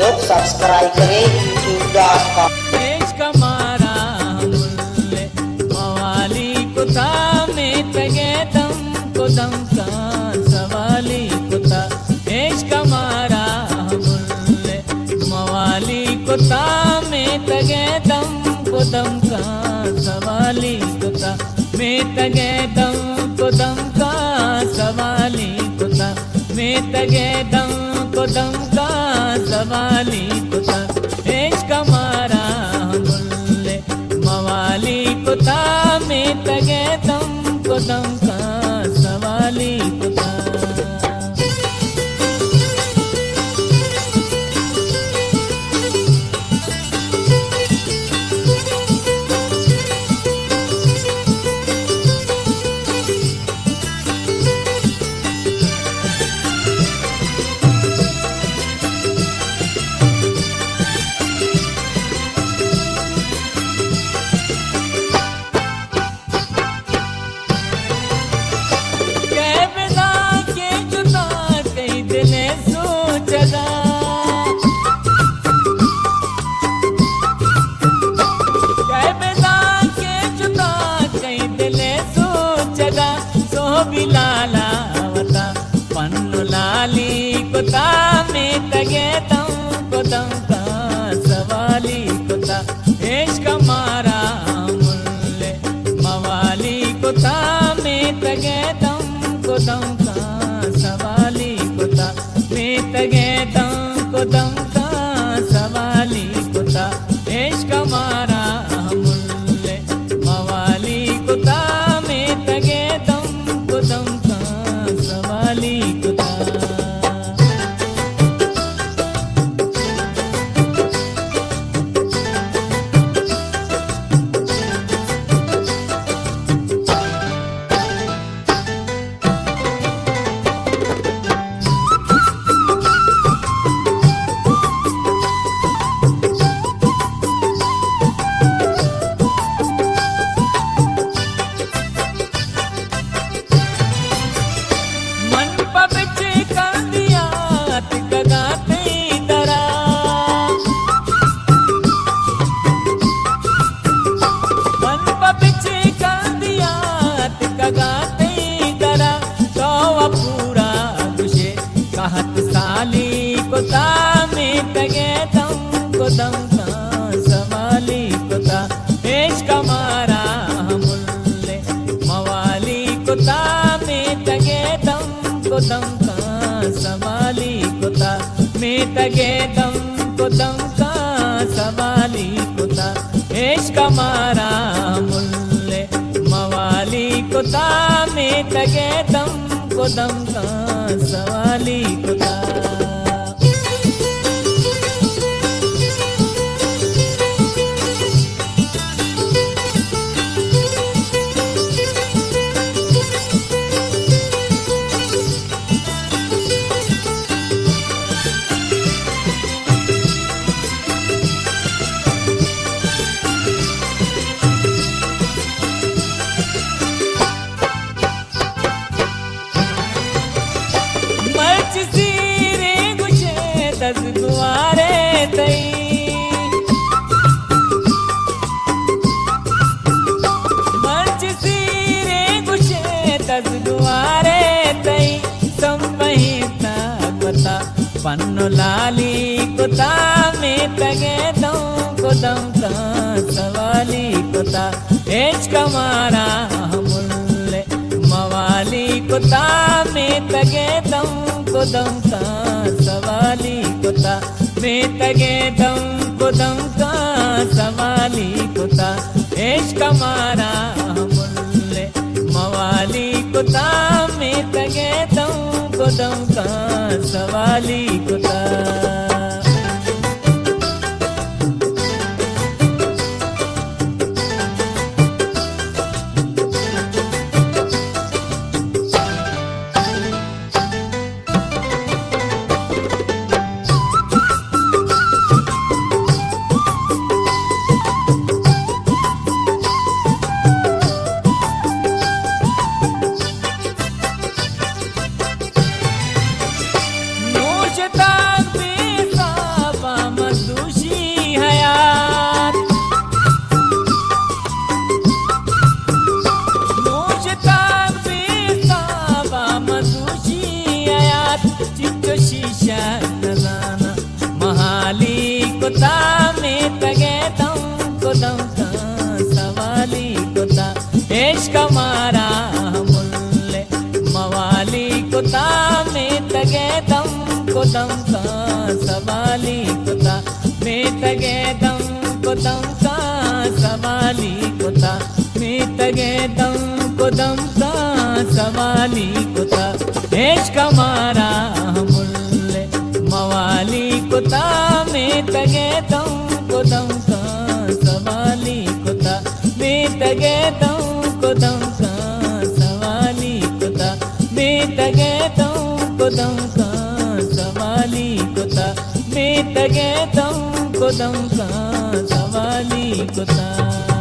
लोग सब्सक्राइब करें youtube.com। देश कमारा मुल्ले मवाली कुता में तगे दम को दम का सवाली कुता। देश कमारा मुल्ले मवाली कुता में तगे दम को दम का सवाली कुता में तगे दम को दम का सवाली कुता में तगे दम को दम का सवाली कुता। देश कमारा मुल्ले मवाली कुता में तगे दम को दम का सवाली कुता। बिलालावता पन्नु लाली कुता में तगे दम को दम का सवाली कुता। देश कमारा मुल्ले मवाली कुता में तगे दम को दम का सवाली कुता में तगे दम को दम का सवाली कुता। देश कमारा मुल्ले मवाली कुता में तगे दम दम का सवाली कुता। कुता में तगे दम को दम का सवाली कुता। देश कमारा मुल्ले मवाली कुता में तगे दम को दम का सवाली कुता में तगे दम को दम का सवाली कुता। देश कमारा मुल्ले मवाली कुता में तगे दम को दम का सवाली कुता। गुआरे तई मंच सीरे गुशे दस गुआरे तई संहिता कुता पन्नु लाली कुता में तगे दम को दम का सवाली कुता। देश कमारा मुल्ले मवाली कुता में तगे दम को दम का सवाली कुता में तगे दम को दम का सवाली कुता। देश कमारा मुल्ले मवाली कुता में तगे दम को दम का सवाली कुता। कुता में तगे दम कुदम का सवाली कुता इश्क मारा मुल्ले मवाली कुता में तगे दम कुदम का सवाली कुता में तगे दम कुदम का सवाली कुता में तगे दम कुदम का सवाली कुता इश्क मारा मुल्ले मवाली कुता में तगे दम कुदम का सवाली कुता में तगे दम कुदम का सवाली कुता में तगे दम कुदम का सवाली कुता में तगे दम कुदम का सवाली कुता।